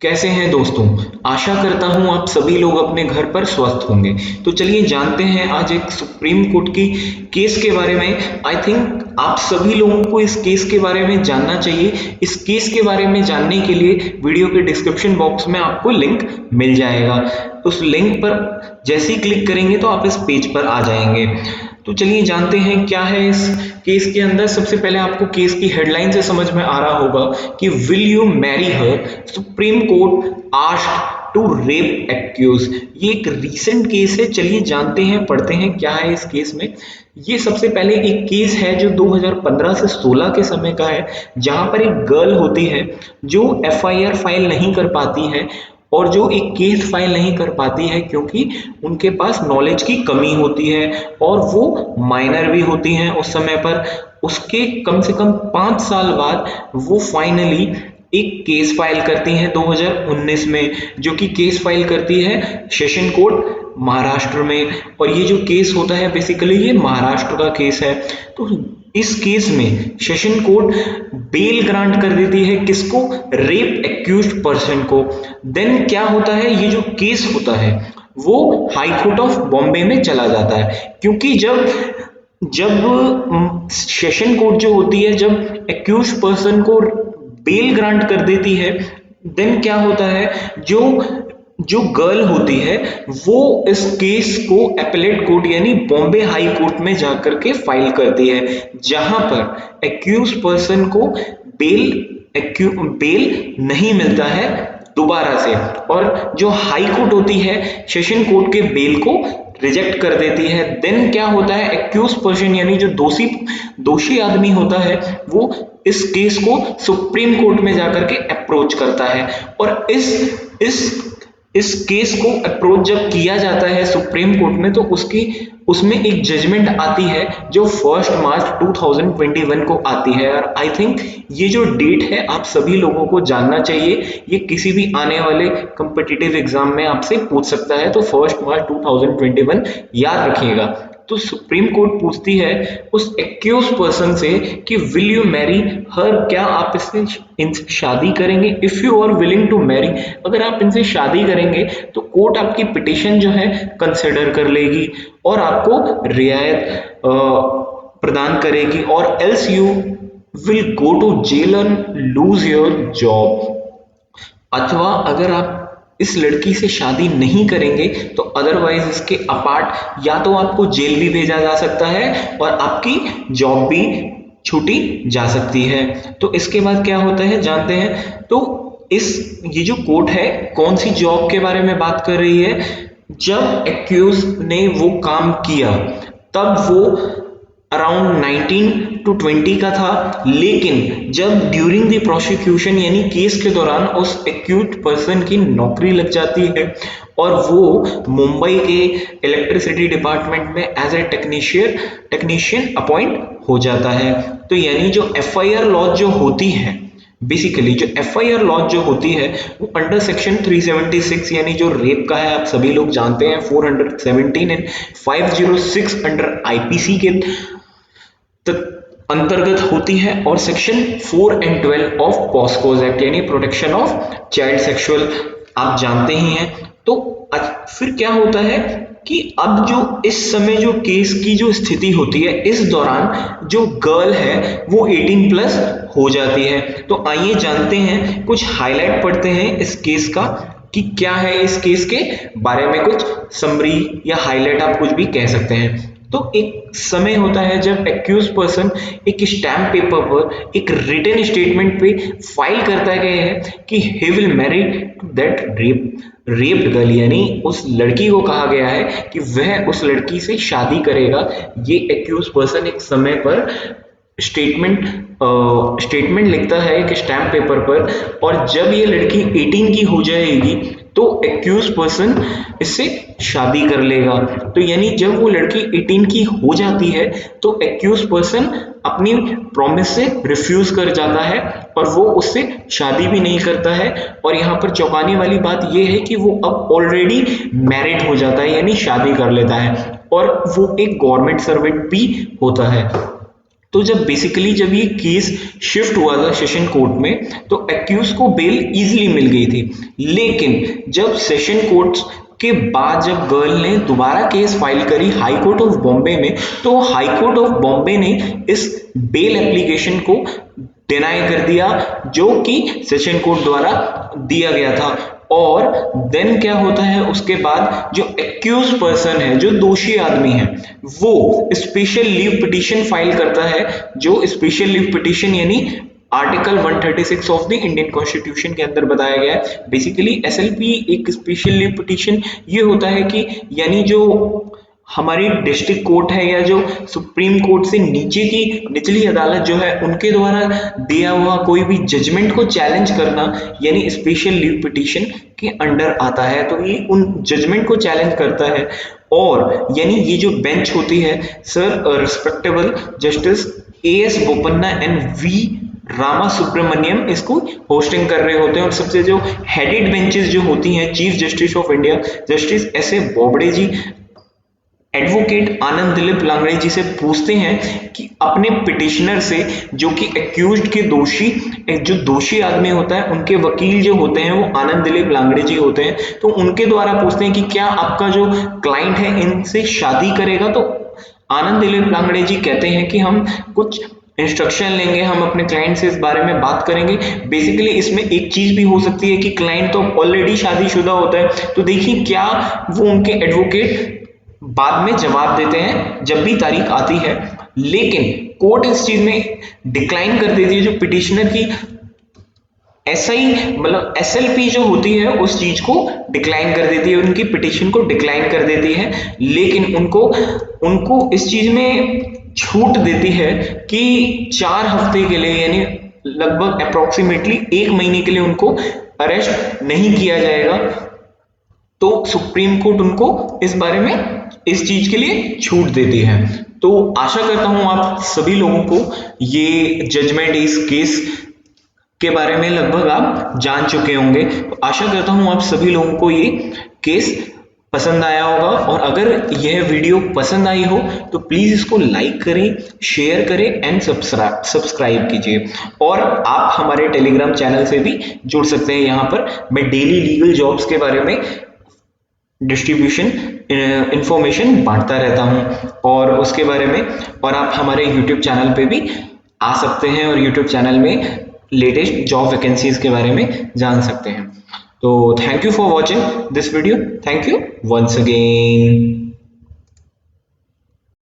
कैसे हैं दोस्तों। आशा करता हूं आप सभी लोग अपने घर पर स्वस्थ होंगे। तो चलिए जानते हैं आज एक सुप्रीम कोर्ट की केस के बारे में। आई थिंक आप सभी लोगों को इस केस के बारे में जानना चाहिए। इस केस के बारे में जानने के लिए वीडियो के डिस्क्रिप्शन बॉक्स में आपको लिंक मिल जाएगा। उस लिंक पर जैसे ही क्लिक करेंगे तो आप इस पेज पर आ जाएंगे। तो चलिए जानते हैं क्या है इस केस के अंदर। सबसे पहले आपको केस की हेडलाइन से समझ में आ रहा होगा कि will you marry her, supreme court asked to rape accused. ये एक रीसेंट केस है। चलिए जानते हैं, पढ़ते हैं क्या है इस केस में। ये सबसे पहले एक केस है जो 2015 से 16 के समय का है, जहां पर एक गर्ल होती है जो एफआईआर फाइल नहीं कर पाती है और जो एक केस फाइल नहीं कर पाती है क्योंकि उनके पास नॉलेज की कमी होती है और वो माइनर भी होती हैं उस समय पर। उसके कम से कम 5 साल बाद वो फाइनली एक केस फाइल करती हैं 2019 में, जो कि केस फाइल करती है सेशन कोर्ट महाराष्ट्र में। और ये जो केस होता है बेसिकली ये महाराष्ट्र का केस है। तो इस केस में सेशन कोर्ट बेल ग्रांट कर देती है किसको? रेप एक्यूज्ड पर्सन को। देन क्या होता है, ये जो केस होता है वो हाई कोर्ट ऑफ बॉम्बे में चला जाता है, क्योंकि जब जब सेशन कोर्ट जो होती है जब एक्यूज पर्सन को बेल ग्रांट कर देती है, देन क्या होता है, जो जो गर्ल होती है वो इस केस को एपेलेट कोर्ट यानी बॉम्बे हाई कोर्ट में जाकर के फाइल करती है, जहां पर एक्यूज पर्सन को बेल नहीं मिलता है दोबारा से। और जो हाई कोर्ट होती है सेशन कोर्ट के बेल को रिजेक्ट कर देती है। देन क्या होता है, एक्यूज पर्सन यानी जो दोषी आदमी होता है वो इस केस को सुप्रीम कोर्ट में जाकर के अप्रोच करता है। और इस केस को अप्रोच जब किया जाता है सुप्रीम कोर्ट में तो उसमें एक जजमेंट आती है जो 1 मार्च 2021 को आती है। और आई थिंक ये जो डेट है आप सभी लोगों को जानना चाहिए। ये किसी भी आने वाले कॉम्पिटिटिव एग्जाम में आपसे पूछ सकता है, तो 1 मार्च 2021 याद रखिएगा। तो सुप्रीम कोर्ट पूछती है उस एक्यूज पर्सन से कि विल यू मैरी हर, क्या आप इनसे शादी करेंगे? If you are willing to marry, अगर आप इनसे शादी करेंगे तो कोर्ट आपकी पिटिशन जो है कंसिडर कर लेगी और आपको रियायत प्रदान करेगी, और else you will go to jail and lose your job. अथवा अगर आप इस लड़की से शादी नहीं करेंगे तो अदरवाइज इसके अपार्ट या तो आपको जेल भी भेजा जा सकता है और आपकी जॉब भी छूटी जा सकती है। तो इसके बाद क्या होता है जानते हैं। तो ये जो कोर्ट है कौन सी जॉब के बारे में बात कर रही है? जब एक्यूज ने वो काम किया तब वो अराउंड 19 to 20 का था, लेकिन जब ड्यूरिंग द प्रोसिक्यूशन यानी केस के दौरान उस एक्यूज पर्सन की नौकरी लग जाती है और वो मुंबई के इलेक्ट्रिसिटी डिपार्टमेंट में एज ए टेक्नीशियन अपॉइंट हो जाता है। तो यानी जो एफआईआर लॉज जो होती है, बेसिकली जो एफआईआर लॉज जो होती है वो अंडर सेक्शन 376 यानी जो रेप का है आप सभी लोग जानते हैं, 417 एंड 506 अंडर आईपीसी के अंतर्गत होती है, और सेक्शन 4 एंड 12 ऑफ पॉस्कोज एक्ट यानी प्रोटेक्शन ऑफ चाइल्ड सेक्सुअल आप जानते ही हैं। तो फिर क्या होता है कि अब जो इस समय जो केस की जो स्थिति होती है, इस दौरान जो गर्ल है वो 18 प्लस हो जाती है। तो आइए जानते हैं, कुछ हाईलाइट पढ़ते हैं इस केस का कि क्या है इस केस के बारे में, कुछ समरी या हाईलाइट आप कुछ भी कह सकते हैं। तो एक समय होता है जब एक्यूज पर्सन एक स्टैम्प पेपर पर एक रिटन स्टेटमेंट पे फाइल करता है कि he will marry to that raped girl, यानी उस लड़की को कहा गया है कि वह उस लड़की से शादी करेगा। ये एक्यूज पर्सन एक समय पर स्टेटमेंट लिखता है एक स्टैम्प पेपर पर, और जब ये लड़की 18 की हो जाएगी तो एक्यूज पर्सन इससे शादी कर लेगा। तो यानी जब वो लड़की 18 की हो जाती है तो एक्यूज पर्सन अपनी प्रॉमिस से रिफ्यूज कर जाता है और वो उससे शादी भी नहीं करता है। और यहाँ पर चौंकाने वाली बात ये है कि वो अब ऑलरेडी मैरिड हो जाता है यानी शादी कर लेता है, और वो एक गवर्नमेंट सर्वेंट भी होता है। तो जब ये केस शिफ्ट हुआ था सेशन कोर्ट में, तो एक्यूज को बेल इजीली मिल गई थी। लेकिन जब सेशन कोर्ट के बाद जब गर्ल ने दोबारा केस फाइल करी हाई कोर्ट ऑफ बॉम्बे में, तो हाई कोर्ट ऑफ बॉम्बे ने इस बेल एप्लीकेशन को डिनाई कर दिया जो कि सेशन कोर्ट द्वारा दिया गया था। और देन क्या होता है, उसके बाद जो एक्यूज पर्सन है, जो दोषी आदमी है, वो स्पेशल लीव पिटीशन फाइल करता है। जो स्पेशल लीव पिटीशन यानी article 136 of the Indian constitution के अंदर बताया गया है। बेसिकली एसएलपी एक स्पेशल लीव पिटीशन ये होता है कि यानी जो हमारी डिस्ट्रिक्ट कोर्ट है या जो सुप्रीम कोर्ट से नीचे की निचली अदालत जो है उनके द्वारा दिया हुआ कोई भी जजमेंट को चैलेंज करना यानी स्पेशल लीव पिटीशन के अंडर आता है। तो ये उन जजमेंट को चैलेंज करता है। और यानी ये जो बेंच होती है, sir respectable justice A S Bopanna and V Rama Subramaniam इसको होस्टिंग कर रहे होते हैं। और सबसे जो हेडेड बेंचेस जो होती हैं, chief justice of India justice S A Bobde ji advocate Anand Dilip Langde ji से पूछते हैं कि अपने पिटिशनर से, जो कि एक्यूज्ड के जो दोषी आदमी होता है, उनके वकील जो होते हैं वो आनंद दिलीप लांगड़े जी होते हैं, तो उनके द्वारा पूछते हैं कि क्या आपका जो क्लाइंट है इनसे शादी करेगा। तो आनंद दिलीप लांगड़े जी कहते हैं कि हम कुछ इंस्ट्रक्शन लेंगे, हम अपने क्लाइंट से इस बारे में बात करेंगे। बेसिकली इसमें एक चीज भी हो सकती है कि क्लाइंट तो ऑलरेडी शादीशुदा होता है, तो देखिए क्या वो उनके एडवोकेट बाद में जवाब देते हैं जब भी तारीख आती है। लेकिन कोर्ट इस चीज में डिक्लाइन कर देती है, जो पिटिशनर की एसआई मतलब एसएलपी जो होती है उस चीज को डिक्लाइन कर देती है, उनकी पिटिशन को डिक्लाइन कर देती है। लेकिन उनको इस चीज में छूट देती है कि 4 हफ्ते के लिए यानी लगभग अप्रोक्सीमेटली 1 महीने के लिए उनको अरेस्ट नहीं किया जाएगा। तो सुप्रीम कोर्ट उनको इस बारे में इस चीज के लिए छूट देती है। तो आशा करता हूं आप सभी लोगों को ये जजमेंट इस केस के बारे में लगभग आप जान चुके होंगे। तो आशा करता हूं आप सभी लोगों को ये केस पसंद आया होगा। और अगर यह वीडियो पसंद आई हो तो प्लीज इसको लाइक करें, शेयर करें एंड सब्सक्राइब कीजिए। और आप हमारे टेलीग्राम चैनल से भी जुड़ सकते हैं। यहाँ पर मैं डेली लीगल जॉब्स के बारे में डिस्ट्रीब्यूशन इंफॉर्मेशन बांटता रहता हूं और उसके बारे में, और आप हमारे यूट्यूब चैनल पे भी आ सकते हैं और यूट्यूब चैनल में लेटेस्ट जॉब वैकेंसीज के बारे में जान सकते हैं। तो thank you for watching this video. Thank you once again.